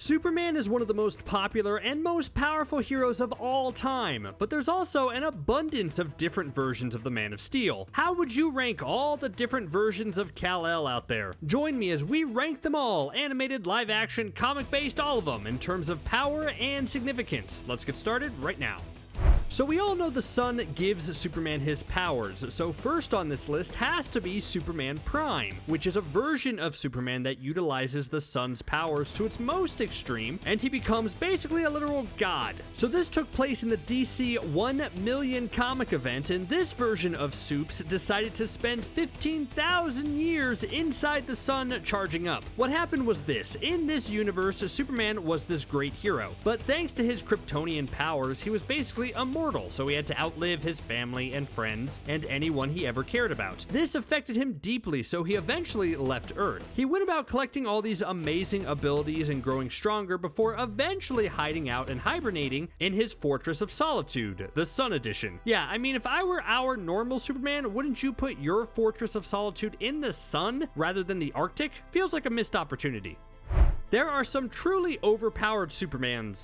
Superman is one of the most popular and most powerful heroes of all time, but there's also an abundance of different versions of the Man of Steel. How would you rank all the different versions of Kal-El out there? Join me as we rank them all, animated, live action, comic based, all of them, in terms of power and significance. Let's get started right now. So we all know the sun gives Superman his powers, so first on this list has to be Superman Prime, which is a version of Superman that utilizes the sun's powers to its most extreme, and he becomes basically a literal god. So this took place in the DC 1 million comic event, and this version of Supes decided to spend 15,000 years inside the sun charging up. What happened was this: in this universe, Superman was this great hero, but thanks to his Kryptonian powers, he was basically immortal, so he had to outlive his family and friends and anyone he ever cared about. This affected him deeply, so he eventually left Earth. He went about collecting all these amazing abilities and growing stronger before eventually hiding out and hibernating in his Fortress of Solitude, the Sun Edition. Yeah, I mean, if I were our normal Superman, wouldn't you put your Fortress of Solitude in the sun rather than the Arctic? Feels like a missed opportunity. There are some truly overpowered Supermen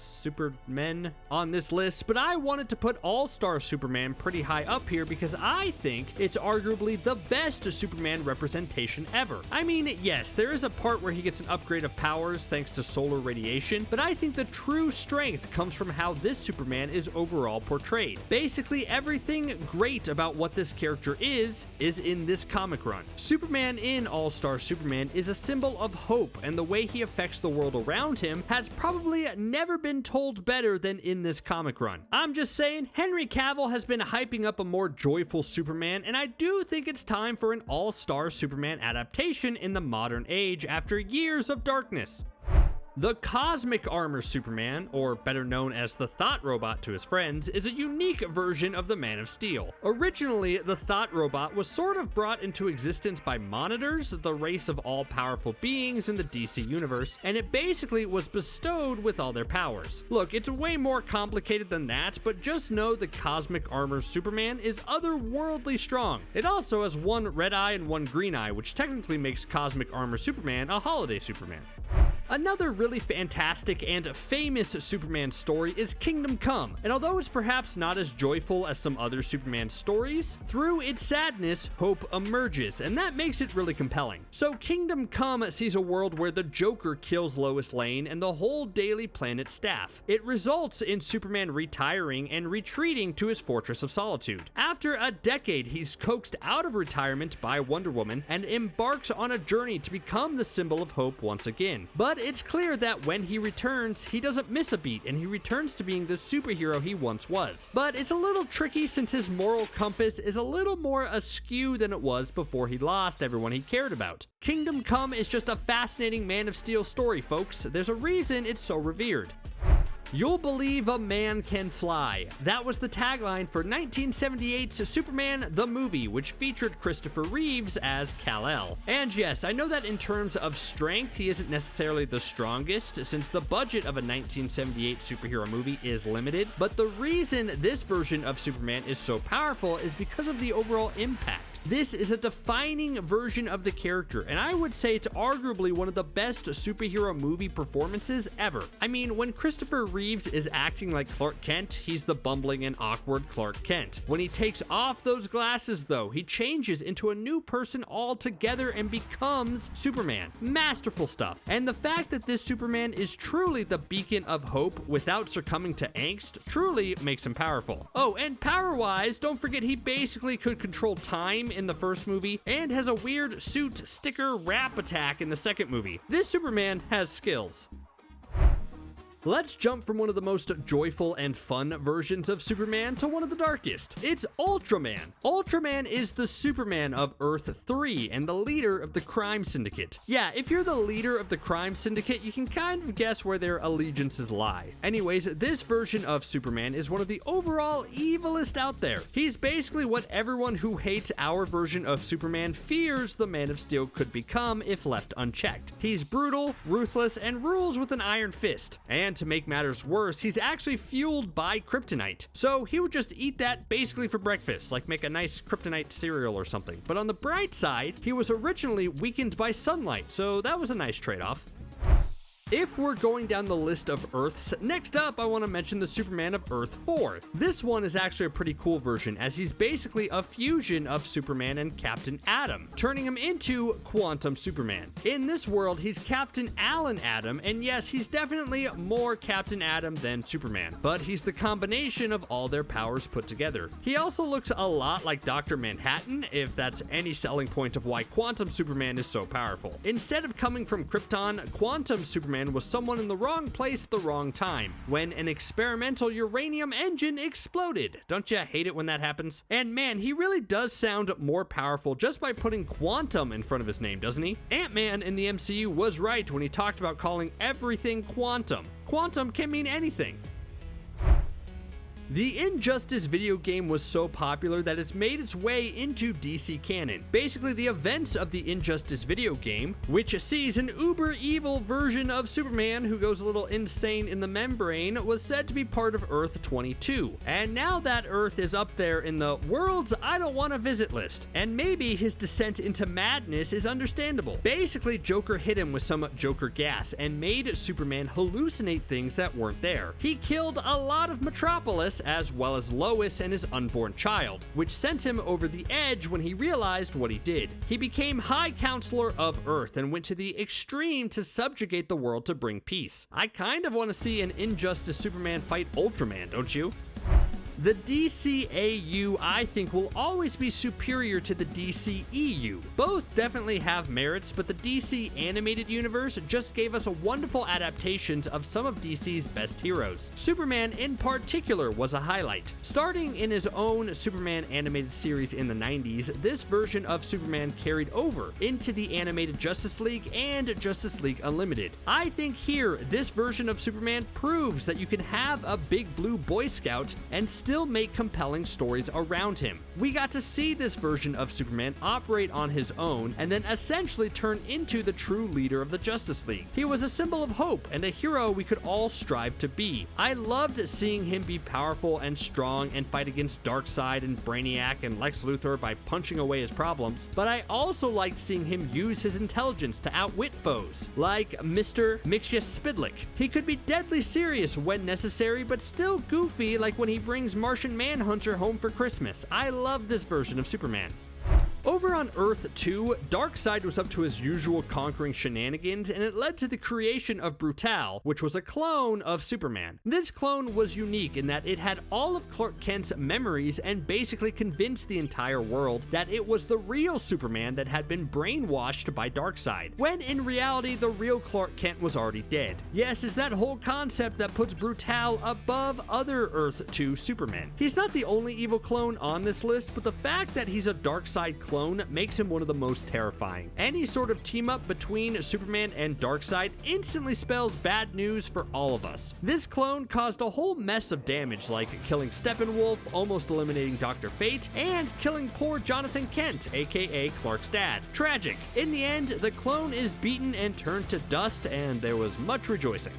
on this list, but I wanted to put All-Star Superman pretty high up here because I think it's arguably the best Superman representation ever. I mean, yes, there is a part where he gets an upgrade of powers thanks to solar radiation, but I think the true strength comes from how this Superman is overall portrayed. Basically, everything great about what this character is in this comic run. Superman in All-Star Superman is a symbol of hope, and the way he affects the world around him has probably never been told better than in this comic run. I'm just saying, Henry Cavill has been hyping up a more joyful Superman, and I do think it's time for an all-star Superman adaptation in the modern age after years of darkness. The Cosmic Armor Superman, or better known as the Thought Robot to his friends, is a unique version of the Man of Steel. Originally, the Thought Robot was sort of brought into existence by Monitors, the race of all-powerful beings in the DC universe, and it basically was bestowed with all their powers. Look, it's way more complicated than that, but just know the Cosmic Armor Superman is otherworldly strong. It also has one red eye and one green eye, which technically makes Cosmic Armor Superman a holiday Superman. Another really fantastic and famous Superman story is Kingdom Come, and although it's perhaps not as joyful as some other Superman stories, through its sadness, hope emerges, and that makes it really compelling. So Kingdom Come sees a world where the Joker kills Lois Lane and the whole Daily Planet staff. It results in Superman retiring and retreating to his Fortress of Solitude. After a decade, he's coaxed out of retirement by Wonder Woman and embarks on a journey to become the symbol of hope once again. But it's clear that when he returns, he doesn't miss a beat, and he returns to being the superhero he once was. But it's a little tricky since his moral compass is a little more askew than it was before he lost everyone he cared about. Kingdom Come is just a fascinating Man of Steel story, folks. There's a reason it's so revered. You'll believe a man can fly. That was the tagline for 1978's Superman the Movie, which featured Christopher Reeves as Kal-El. And yes, I know that in terms of strength, he isn't necessarily the strongest, since the budget of a 1978 superhero movie is limited, but the reason this version of Superman is so powerful is because of the overall impact. This is a defining version of the character, and I would say it's arguably one of the best superhero movie performances ever. I mean, when Christopher Reeves is acting like Clark Kent, he's the bumbling and awkward Clark Kent. When he takes off those glasses, though, he changes into a new person altogether and becomes Superman. Masterful stuff. And the fact that this Superman is truly the beacon of hope without succumbing to angst truly makes him powerful. Oh, and power-wise, don't forget he basically could control time in the first movie and has a weird suit sticker wrap attack in the second movie. This Superman has skills. Let's jump from one of the most joyful and fun versions of Superman to one of the darkest. It's Ultraman. Ultraman is the Superman of Earth 3 and the leader of the crime syndicate. Yeah, if you're the leader of the crime syndicate, you can kind of guess where their allegiances lie. Anyways, this version of Superman is one of the overall evilest out there. He's basically what everyone who hates our version of Superman fears the Man of Steel could become if left unchecked. He's brutal, ruthless, and rules with an iron fist. And to make matters worse, he's actually fueled by kryptonite. So he would just eat that basically for breakfast, like make a nice kryptonite cereal or something. But on the bright side, he was originally weakened by sunlight, so that was a nice trade-off. If we're going down the list of Earths, next up I want to mention the Superman of Earth 4. This one is actually a pretty cool version, as he's basically a fusion of Superman and Captain Atom, turning him into Quantum Superman. In this world, he's Captain Alan Atom, and yes, he's definitely more Captain Atom than Superman, but he's the combination of all their powers put together. He also looks a lot like Dr. Manhattan, if that's any selling point of why Quantum Superman is so powerful. Instead of coming from Krypton, Quantum Superman was someone in the wrong place at the wrong time, when an experimental uranium engine exploded. Don't you hate it when that happens? And man, he really does sound more powerful just by putting quantum in front of his name, doesn't he? Ant-Man in the MCU was right when he talked about calling everything quantum. Quantum can mean anything. The Injustice video game was so popular that it's made its way into DC canon. Basically, the events of the Injustice video game, which sees an uber-evil version of Superman who goes a little insane in the membrane, was said to be part of Earth 22. And now that Earth is up there in the worlds I don't want to visit list. And maybe his descent into madness is understandable. Basically, Joker hit him with some Joker gas and made Superman hallucinate things that weren't there. He killed a lot of Metropolis, as well as Lois and his unborn child, which sent him over the edge when he realized what he did. He became High Counselor of Earth and went to the extreme to subjugate the world to bring peace. I kind of want to see an Injustice Superman fight Ultraman, don't you? The DCAU, I think, will always be superior to the DCEU. Both definitely have merits, but the DC animated universe just gave us a wonderful adaptations of some of DC's best heroes. Superman in particular was a highlight. Starting in his own Superman animated series in the 90s, this version of Superman carried over into the animated Justice League and Justice League Unlimited. I think here, this version of Superman proves that you can have a big blue Boy Scout and still make compelling stories around him. We got to see this version of Superman operate on his own and then essentially turn into the true leader of the Justice League. He was a symbol of hope and a hero we could all strive to be. I loved seeing him be powerful and strong and fight against Darkseid and Brainiac and Lex Luthor by punching away his problems, but I also liked seeing him use his intelligence to outwit foes, like Mr. Mxyzptlk. He could be deadly serious when necessary, but still goofy, like when he brings Martian Manhunter home for Christmas. I love this version of Superman. Over on Earth 2, Darkseid was up to his usual conquering shenanigans, and it led to the creation of Brutaal, which was a clone of Superman. This clone was unique in that it had all of Clark Kent's memories and basically convinced the entire world that it was the real Superman that had been brainwashed by Darkseid, when in reality the real Clark Kent was already dead. Yes, it's that whole concept that puts Brutaal above other Earth 2 Supermen. He's not the only evil clone on this list, but the fact that he's a Darkseid clone makes him one of the most terrifying. Any sort of team up between Superman and Darkseid instantly spells bad news for all of us. This clone caused a whole mess of damage, like killing Steppenwolf, almost eliminating Dr. Fate, and killing poor Jonathan Kent, aka Clark's dad. Tragic. In the end, the clone is beaten and turned to dust, and there was much rejoicing.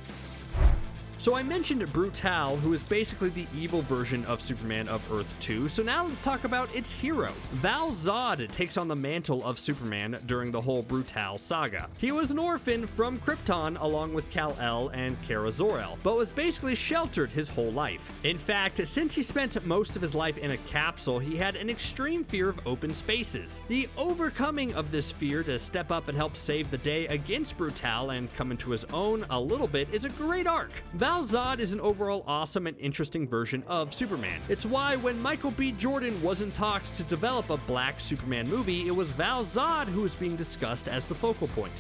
So I mentioned Brutaal, who is basically the evil version of Superman of Earth 2, so now let's talk about its hero. Val-Zod takes on the mantle of Superman during the whole Brutaal saga. He was an orphan from Krypton along with Kal-El and Kara Zor-El, but was basically sheltered his whole life. In fact, since he spent most of his life in a capsule, he had an extreme fear of open spaces. The overcoming of this fear to step up and help save the day against Brutaal and come into his own a little bit is a great arc. Val-Zod is an overall awesome and interesting version of Superman. It's why when Michael B. Jordan was in talks to develop a black Superman movie, it was Val-Zod who was being discussed as the focal point.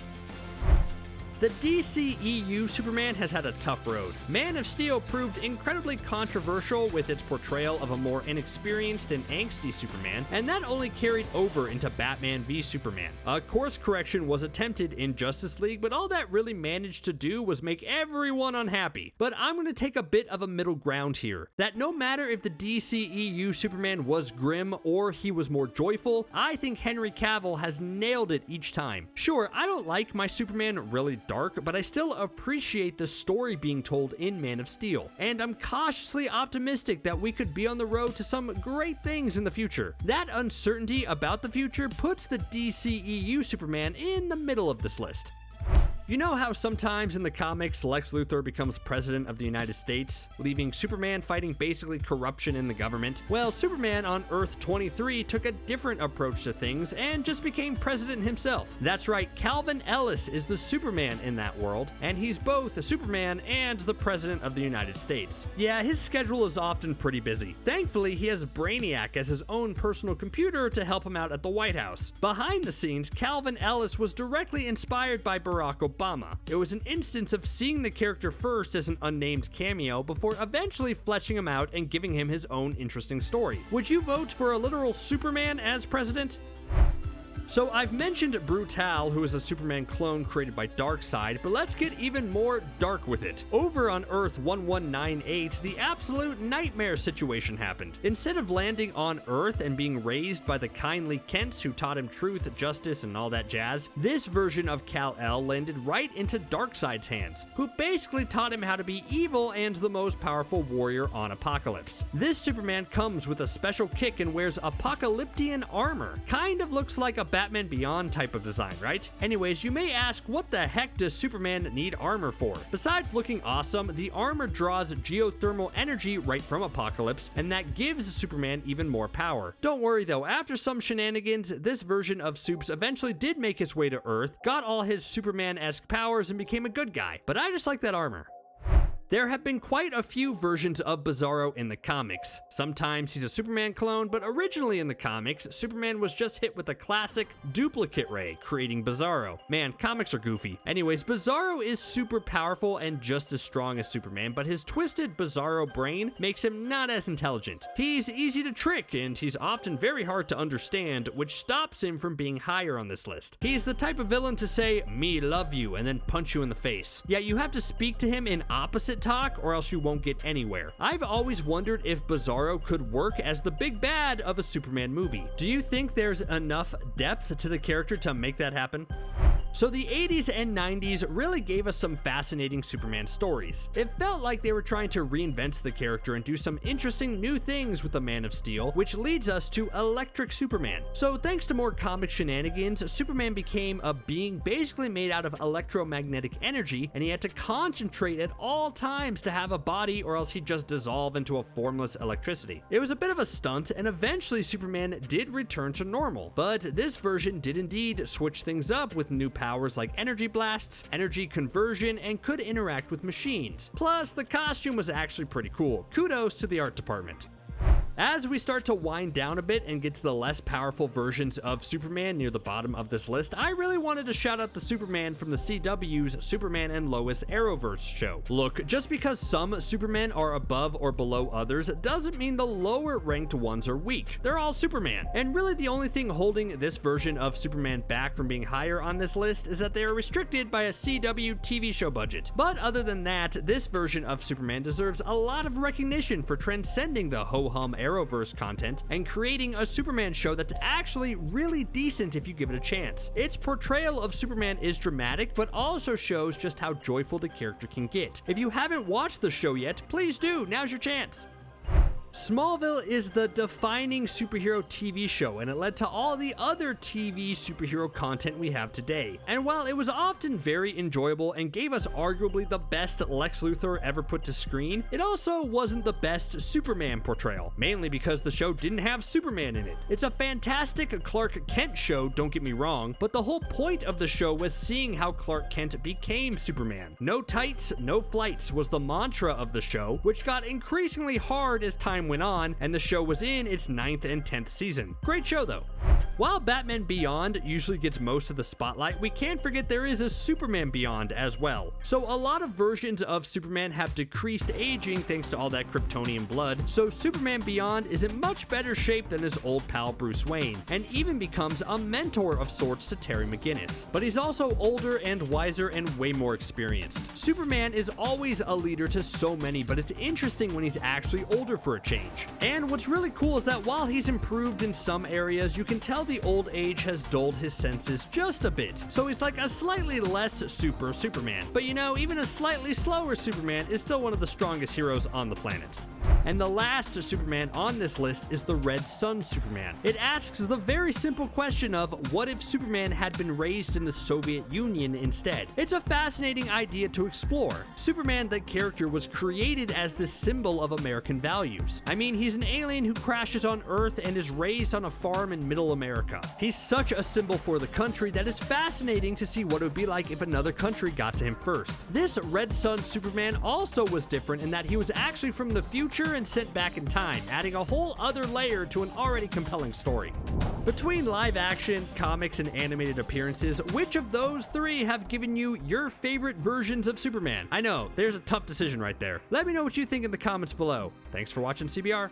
The DCEU Superman has had a tough road. Man of Steel proved incredibly controversial with its portrayal of a more inexperienced and angsty Superman, and that only carried over into Batman v Superman. A course correction was attempted in Justice League, but all that really managed to do was make everyone unhappy. But I'm going to take a bit of a middle ground here, that no matter if the DCEU Superman was grim or he was more joyful, I think Henry Cavill has nailed it each time. Sure, I don't like my Superman really dark, but I still appreciate the story being told in Man of Steel, and I'm cautiously optimistic that we could be on the road to some great things in the future. That uncertainty about the future puts the DCEU Superman in the middle of this list. You know how sometimes in the comics Lex Luthor becomes president of the United States, leaving Superman fighting basically corruption in the government? Well, Superman on Earth 23 took a different approach to things and just became president himself. That's right, Calvin Ellis is the Superman in that world, and he's both the Superman and the president of the United States. Yeah, his schedule is often pretty busy. Thankfully, he has Brainiac as his own personal computer to help him out at the White House. Behind the scenes, Calvin Ellis was directly inspired by Barack Obama. It was an instance of seeing the character first as an unnamed cameo before eventually fleshing him out and giving him his own interesting story. Would you vote for a literal Superman as president? So I've mentioned Brutaal, who is a Superman clone created by Darkseid, but let's get even more dark with it. Over on Earth 1198, the absolute nightmare situation happened. Instead of landing on Earth and being raised by the kindly Kents who taught him truth, justice, and all that jazz, this version of Kal-El landed right into Darkseid's hands, who basically taught him how to be evil and the most powerful warrior on Apokolips. This Superman comes with a special kick and wears apocalyptian armor. Kind of looks like a Batman Beyond type of design, right? Anyways, you may ask, what the heck does Superman need armor for? Besides looking awesome, the armor draws geothermal energy right from Apokolips, and that gives Superman even more power. Don't worry though, after some shenanigans, this version of Supes eventually did make his way to Earth, got all his Superman-esque powers, and became a good guy. But I just like that armor. There have been quite a few versions of Bizarro in the comics. Sometimes he's a Superman clone, but originally in the comics, Superman was just hit with a classic duplicate ray, creating Bizarro. Man, comics are goofy. Anyways, Bizarro is super powerful and just as strong as Superman, but his twisted Bizarro brain makes him not as intelligent. He's easy to trick, and he's often very hard to understand, which stops him from being higher on this list. He's the type of villain to say, "Me love you," and then punch you in the face. Yeah, you have to speak to him in opposite talk or else you won't get anywhere. I've always wondered if Bizarro could work as the big bad of a Superman movie. Do you think there's enough depth to the character to make that happen? So the 80s and 90s really gave us some fascinating Superman stories. It felt like they were trying to reinvent the character and do some interesting new things with the Man of Steel, which leads us to Electric Superman. So thanks to more comic shenanigans, Superman became a being basically made out of electromagnetic energy, and he had to concentrate at all times to have a body or else he'd just dissolve into a formless electricity. It was a bit of a stunt, and eventually Superman did return to normal, but this version did indeed switch things up with new powers like energy blasts, energy conversion, and could interact with machines. Plus, the costume was actually pretty cool. Kudos to the art department. As we start to wind down a bit and get to the less powerful versions of Superman near the bottom of this list, I really wanted to shout out the Superman from the CW's Superman and Lois Arrowverse show. Look, just because some Supermen are above or below others doesn't mean the lower ranked ones are weak. They're all Superman. And really the only thing holding this version of Superman back from being higher on this list is that they are restricted by a CW TV show budget. But other than that, this version of Superman deserves a lot of recognition for transcending the ho-hum Arrowverse content and creating a Superman show that's actually really decent if you give it a chance. Its portrayal of Superman is dramatic, but also shows just how joyful the character can get. If you haven't watched the show yet, please do, now's your chance. Smallville is the defining superhero TV show, and it led to all the other TV superhero content we have today. And while it was often very enjoyable and gave us arguably the best Lex Luthor ever put to screen, it also wasn't the best Superman portrayal, mainly because the show didn't have Superman in it. It's a fantastic Clark Kent show, don't get me wrong, but the whole point of the show was seeing how Clark Kent became Superman. No tights, no flights was the mantra of the show, which got increasingly hard as time went on, and the show was in its 9th and 10th season. Great show though. While Batman Beyond usually gets most of the spotlight, we can't forget there is a Superman Beyond as well. So a lot of versions of Superman have decreased aging thanks to all that Kryptonian blood, so Superman Beyond is in much better shape than his old pal Bruce Wayne, and even becomes a mentor of sorts to Terry McGinnis. But he's also older and wiser and way more experienced. Superman is always a leader to so many, but it's interesting when he's actually older for a change. And what's really cool is that while he's improved in some areas, you can tell the old age has dulled his senses just a bit, so he's like a slightly less super Superman. But you know, even a slightly slower Superman is still one of the strongest heroes on the planet. And the last Superman on this list is the Red Sun Superman. It asks the very simple question of, what if Superman had been raised in the Soviet Union instead? It's a fascinating idea to explore. Superman, the character, was created as the symbol of American values. I mean, he's an alien who crashes on Earth and is raised on a farm in Middle America. He's such a symbol for the country that it's fascinating to see what it would be like if another country got to him first. This Red Sun Superman also was different in that he was actually from the future and sent back in time, adding a whole other layer to an already compelling story. Between live action, comics, and animated appearances, which of those three have given you your favorite versions of Superman? I know, there's a tough decision right there. Let me know what you think in the comments below. Thanks for watching CBR.